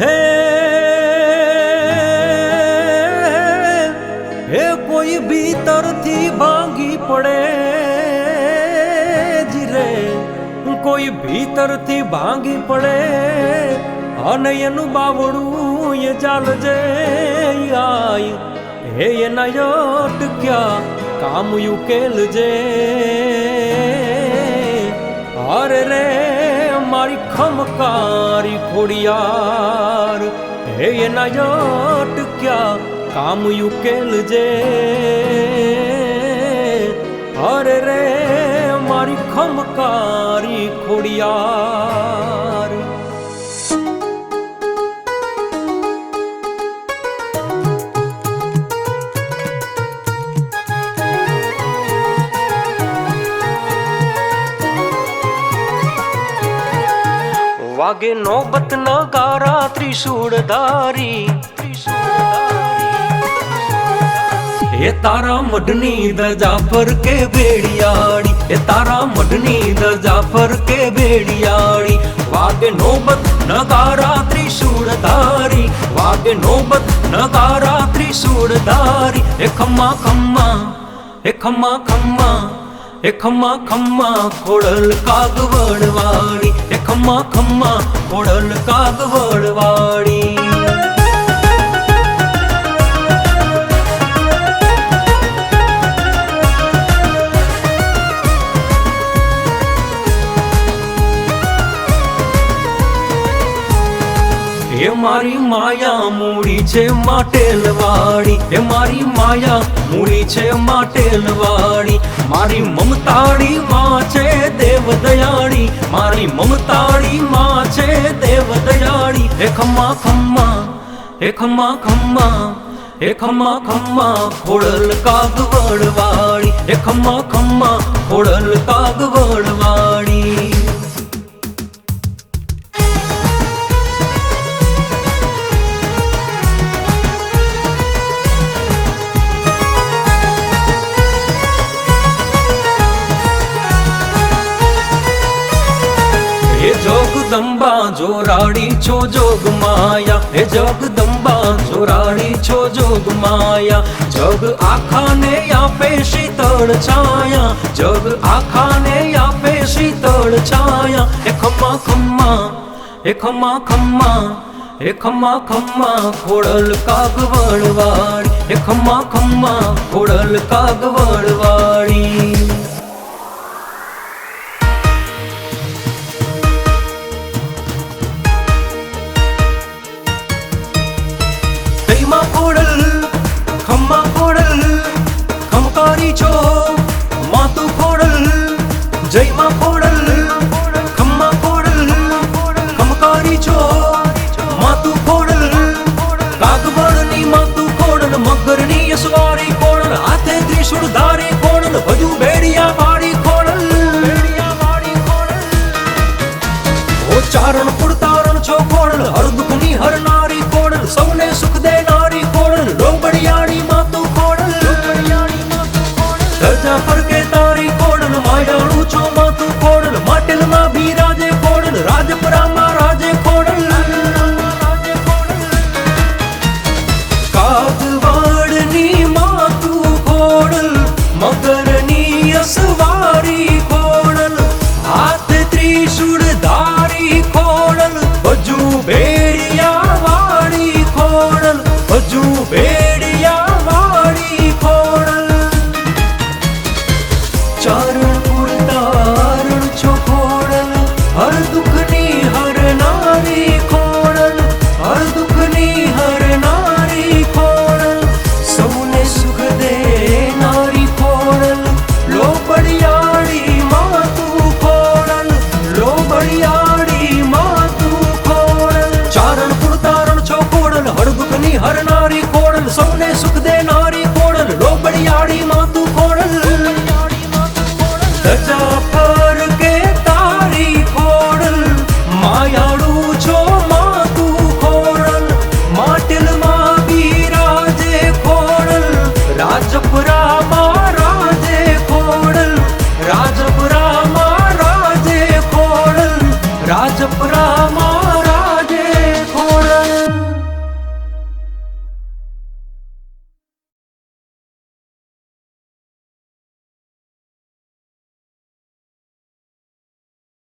હે હે કોઈ ભીતરથી ભાંગી પડે જીરે, કોઈ ભીતરથી ભાંગી પડે અને એનું બાવડું એ ચાલજે આય, હે એના અટક્યા કામ ઉકેલજે. અરે રે મારી ખમકારી ખોડિયાર, હે એના અટક્યા કામ ઉકેલજે. અરે રે મારી ખમકારી ખોડિયાર. વાગે નોબત નગારા ત્રિશૂળધારી, એ તારા મઢની ધજા પર કે ભેડિયાળી, એ તારા મઢની ધજા પર કે ભેડિયાળી. વાગે નોબત નગારા ત્રિશૂળધારી, વાગે નોબત નગારા ત્રિશૂળધારી. એ ખમ્મા ખમ્મા, એ ખમ્મા ખમ્મા, એ ખમ્મા ખમ્મા ખોડલ કાગવડવાળી, એ ખમ્મા ખમ્મા ખોડલ કાગવડવાળી. એ મારી માયા મૂડી છે માટેલવાળી, એ મારી માયા મૂડી છે માટેલવાળી. મારી મમતાળી માં છે દેવ દયાળી, મારી મમતાળી માં છે દેવ દયાળી. એ ખમ્મા ખમ્મા, એ ખમ્મા ખમ્મા, એ ખમ્મા ખમ્મા ખોડલ કાગવડવાળી, એ ખમ્મા ખમ્મા ખોડલ કાગવડવાળી. હે જગદંબા જોરાડી છો જોગ માયા, હે જગદંબા જોરાડી છો જોગ માયા. જગ આખાને આપે શીતળ છાયા, જગ આખાને આપે શીતળ છાયા. એ ખમ્મા ખમ્મા, એ ખમ્મા ખમ્મા, એ ખમ્મા ખમ્મા ખોડલ કાગવડવાળી, એ ખમ્મા ખમ્મા ખોડલ કાગવડવાળી. ખોડલ ખમ્મા ખોડલ ખમકારી છો માતું ખોડલ, જયમાં ખોડલ ખમ્મા ખોડલ ખમકારી છો માતું ખોડલ. કાગવડની માતું ખોડલ, મગરની અસવારી ખોડલ, હાથે ત્રિશૂળ ધારી ખોડલ, ભજુ ભેડિયા વાળી ખોડલ. ઓ ચારણ પુરતારણ છો ખોડલ, હર દુઃખની હરનારી ખોડલ, સૌને સુખ દેનારી ખોડલ, લોબડિયાળી માતું ખોડલ. ધજા પર કે તારી ખોડલ, માયાળું છો માતું ખોડલ, માટેલમાં બિરાજે ખોડલ, રાજપરામાં રાજે ખોડલ. કાગવડની માતું ખોડલ, મગરની અસવારી ખોડલ, હાથ ત્રિશૂળ ધારી ખોડલ, ભજુ ભેડિયા વાળી ખોડલ, ભજુ ભેડિયા વાળી ખોડલ. ચારણ પુરતારણ છો ખોડલ, હર દુઃખની હરનારી ખોડલ, હર દુઃખની હરનારી ખોડલ, સૌને સુખ દેનારી ખોડલ. લોબડિયાળી માતું ખોડલ, લોબડિયાળી માતું ખોડલ. ચારણ પુરતારણ છો ખોડલ, હર દુઃખની હરનારી ખોડલ, સૌને સુખ દેનારી ખોડલ, લોબડિયાળી માતું ખોડલ. ધજા પર કે તારી ખોડલ, માયાળું છો માતું ખોડલ, માટેલમાં બિરાજે ખોડલ, રાજપરામાં રાજે ખોડલ, રાજપરામાં રાજે ખોડલ, રાજપરા